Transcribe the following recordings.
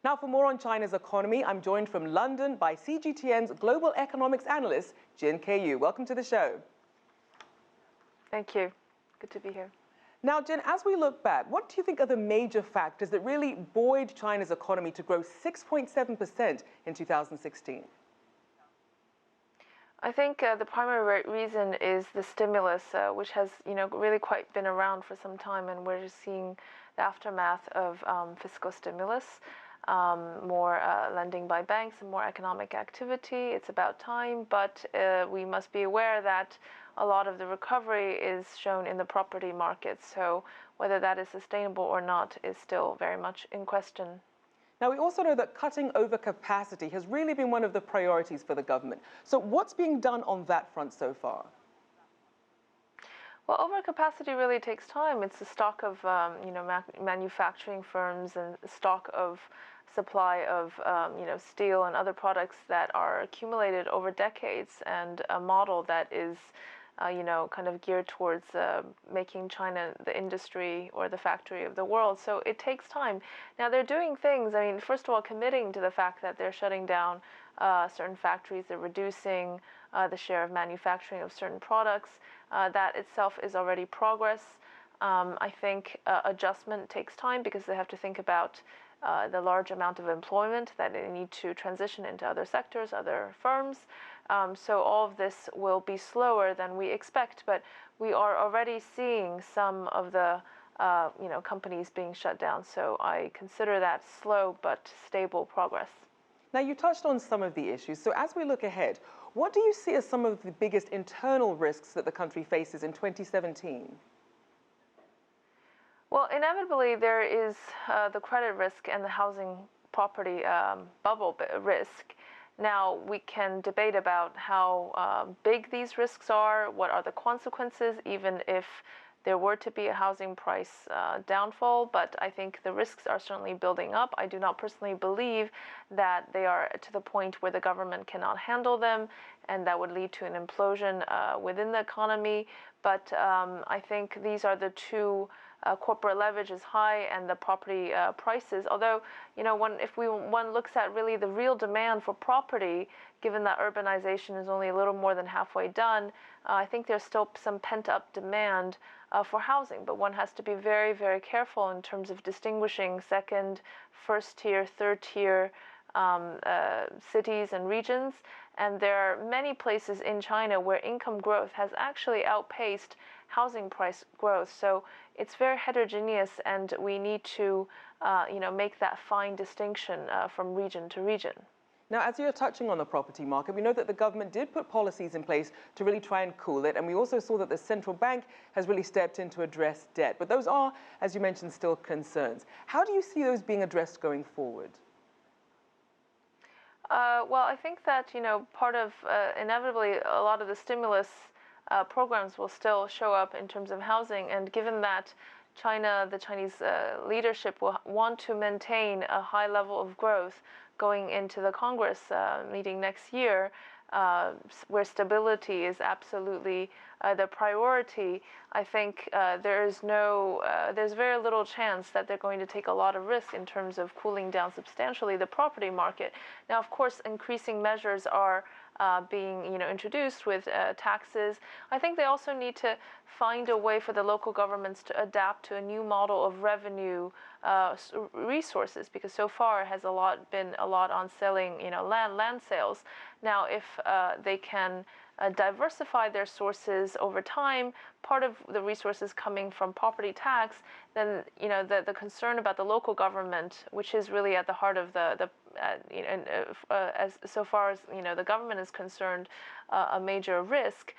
Now, for more on China's economy, I'm joined from London by CGTN's global economics analyst, Jin Keyu. Welcome to the show. Thank you. Good to be here. Now, Jin, as we look back, what do you think are the major factors that really buoyed China's economy to grow 6.7% in 2016? I think the primary reason is the stimulus, which has, really quite been around for some time, and we're just seeing the aftermath of fiscal stimulus, more lending by banks and more economic activity. It's about time, but we must be aware that a lot of the recovery is shown in the property market. So whether that is sustainable or not is still very much in question. Now, we also know that cutting overcapacity has really been one of the priorities for the government. So what's being done on that front so far? Well, overcapacity really takes time. It's the stock of, manufacturing firms and stock of supply of, steel and other products that are accumulated over decades, and a model that is kind of geared towards making China the industry or the factory of the world. So it takes time. Now, they're doing things, first of all, committing to the fact that they're shutting down certain factories, they're reducing the share of manufacturing of certain products. That itself is already progress. I think adjustment takes time because they have to think about the large amount of employment that they need to transition into other sectors, other firms. So all of this will be slower than we expect, but we are already seeing some of the companies being shut down. So I consider that slow but stable progress. Now, you touched on some of the issues. So as we look ahead, what do you see as some of the biggest internal risks that the country faces in 2017? Well, inevitably, there is the credit risk and the housing property bubble risk. Now, we can debate about how big these risks are, what are the consequences, even if there were to be a housing price downfall, but I think the risks are certainly building up. I do not personally believe that they are to the point where the government cannot handle them, and that would lead to an implosion within the economy. But I think these are the two. Corporate leverage is high, and the property prices, although, if one looks at really the real demand for property, given that urbanization is only a little more than halfway done, I think there's still some pent-up demand for housing. But one has to be very, very careful in terms of distinguishing second, first tier, third tier cities and regions. And there are many places in China where income growth has actually outpaced housing price growth. So it's very heterogeneous, and we need to, make that fine distinction from region to region. Now, as you're touching on the property market, we know that the government did put policies in place to really try and cool it. And we also saw that the central bank has really stepped in to address debt. But those are, as you mentioned, still concerns. How do you see those being addressed going forward? Well, I think that, part of inevitably a lot of the stimulus programs will still show up in terms of housing. And given that the Chinese leadership will want to maintain a high level of growth going into the Congress meeting next year, where stability is absolutely the priority, I think there's very little chance that they're going to take a lot of risk in terms of cooling down substantially the property market. Now, of course, increasing measures are being introduced with taxes. I think they also need to find a way for the local governments to adapt to a new model of revenue resources, because so far it has been a lot on selling land sales. Now, if they can diversify their sources over time, part of the resources coming from property tax, then the concern about the local government, which is really at the heart of as so far as the government is concerned, a major risk,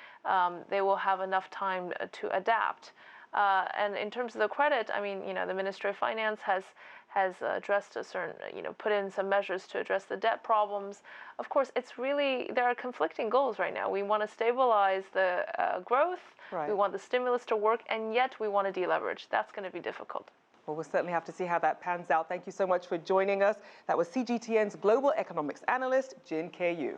they will have enough time to adapt. And in terms of the credit, the Ministry of Finance has addressed a certain, put in some measures to address the debt problems. Of course, there are conflicting goals right now. We want to stabilize the growth, right. We want the stimulus to work, and yet we want to deleverage. That's going to be difficult. Well, we'll certainly have to see how that pans out. Thank you so much for joining us. That was CGTN's global economics analyst, Jin Keyu.